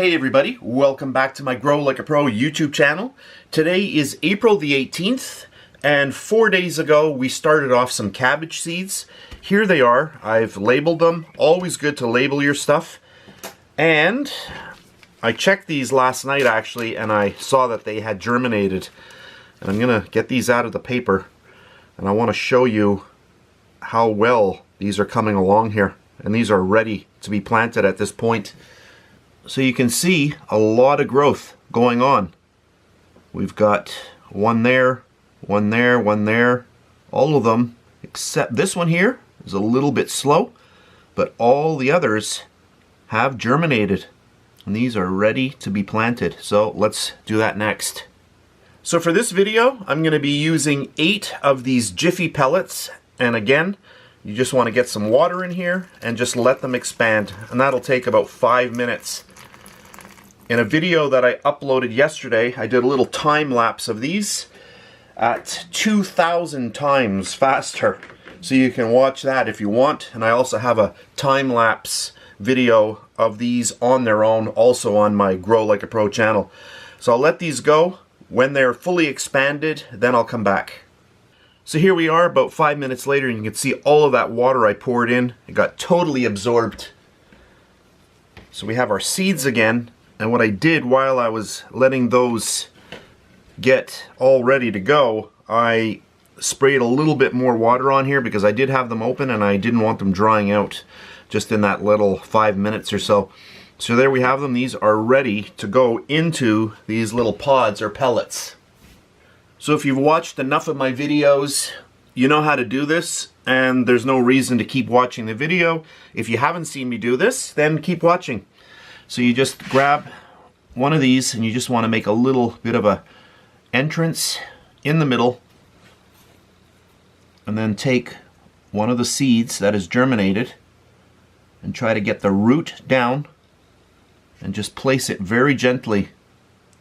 Hey everybody, welcome back to my Grow Like a Pro YouTube channel. Today is April the 18th, and 4 days ago we started off some cabbage seeds. Here they are. I've labeled them. Always good to label your stuff. And I checked these last night actually, and I saw that they had germinated. And I'm gonna get these out of the paper, and I want to show you how well these are coming along here. And these are ready to be planted at this point. So you can see a lot of growth going on. We've got one there, one there, one there. All of them, except this one here, is a little bit slow, but all the others have germinated. And these are ready to be planted. So let's do that next. So for this video, I'm going to be using 8 of these Jiffy Pellets. And again, you just want to get some water in here and just let them expand. And that'll take about 5 minutes. In a video that I uploaded yesterday, I did a little time lapse of these at 2,000 times faster. So you can watch that if you want. And I also have a time lapse video of these on their own, also on my Grow Like a Pro channel. So I'll let these go. When they're fully expanded, then I'll come back. So here we are about 5 minutes later, and you can see all of that water I poured in. It got totally absorbed. So we have our seeds again. And what I did while I was letting those get all ready to go, I sprayed a little bit more water on here because I did have them open and I didn't want them drying out just in that little 5 minutes or so. So there we have them. These are ready to go into these little pods or pellets. So if you've watched enough of my videos, you know how to do this, and there's no reason to keep watching the video. If you haven't seen me do this, then keep watching. So you just grab one of these and you just want to make a little bit of a entrance in the middle, and then take one of the seeds that is germinated and try to get the root down and just place it very gently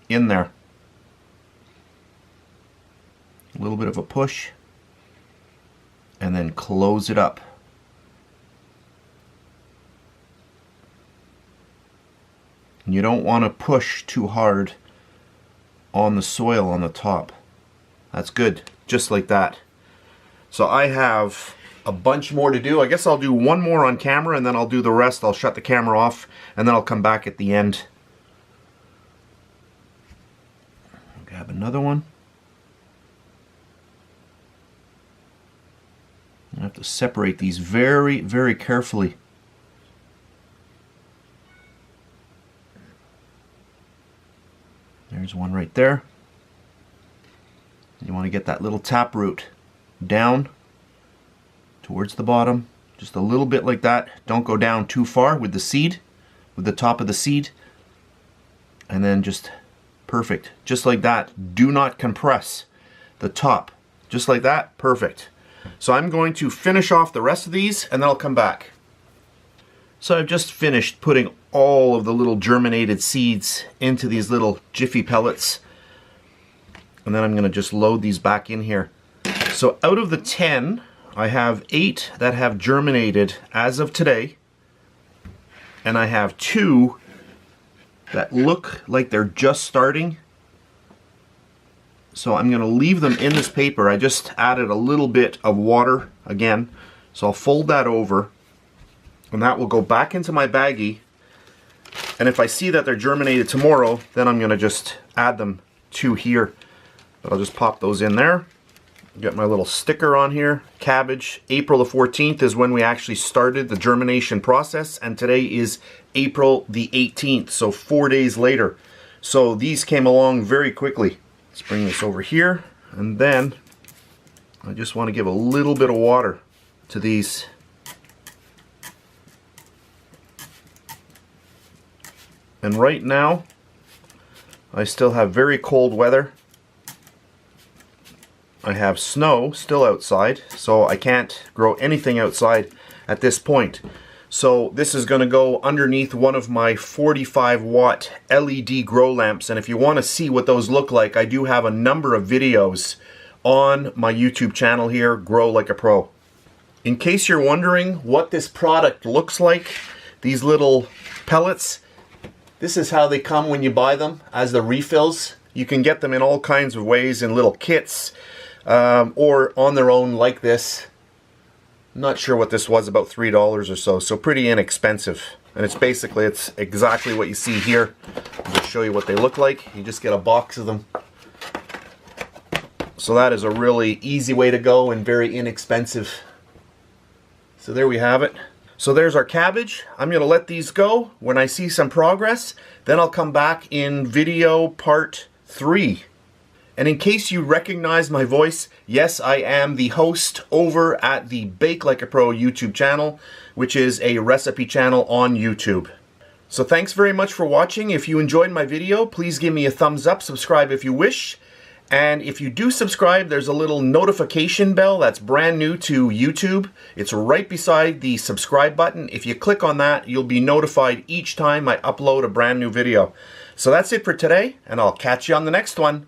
in there. A little bit of a push, and then close it up. You don't want to push too hard on the soil on the top. That's good, just like that. So I have a bunch more to do. I guess I'll do one more on camera and then I'll do the rest. I'll shut the camera off and then I'll come back at the end. Grab another one. I have to separate these very, very carefully. There's one right there. You want to get that little tap root down towards the bottom, just a little bit like that. Don't go down too far with the seed, with the top of the seed. And then just perfect, just like that. Do not compress the top, just like that. Perfect. So I'm going to finish off the rest of these and then I'll come back. So I've just finished putting all of the little germinated seeds into these little Jiffy Pellets. And then I'm going to just load these back in here. So out of the 10, I have 8 that have germinated as of today. And I have 2 that look like they're just starting. So I'm going to leave them in this paper. I just added a little bit of water again. So I'll fold that over. And that will go back into my baggie. And if I see that they're germinated tomorrow, then I'm going to just add them to here. But I'll just pop those in there. Get my little sticker on here. Cabbage. April the 14th is when we actually started the germination process. And today is April the 18th, so 4 days later. So these came along very quickly. Let's bring this over here. And then I just want to give a little bit of water to these. And right now, I still have very cold weather. I have snow still outside, so I can't grow anything outside at this point. So this is going to go underneath one of my 45 watt LED grow lamps. And if you want to see what those look like, I do have a number of videos on my YouTube channel here, Grow Like a Pro. In case you're wondering what this product looks like, these little pellets, This is how they come when you buy them as the refills. You can get them in all kinds of ways, in little kits or on their own like this. I'm not sure what this was, about $3 or so, so pretty inexpensive. And it's exactly what you see here. I'll just show you what they look like. You just get a box of them. So that is a really easy way to go and very inexpensive. So there we have it. So there's our cabbage. I'm going to let these go. When I see some progress, then I'll come back in video part 3. And in case you recognize my voice, yes, I am the host over at the Bake Like a Pro YouTube channel, which is a recipe channel on YouTube. So thanks very much for watching. If you enjoyed my video, please give me a thumbs up, subscribe if you wish. And if you do subscribe, there's a little notification bell that's brand new to YouTube. It's right beside the subscribe button. If you click on that, you'll be notified each time I upload a brand new video. So that's it for today, and I'll catch you on the next one.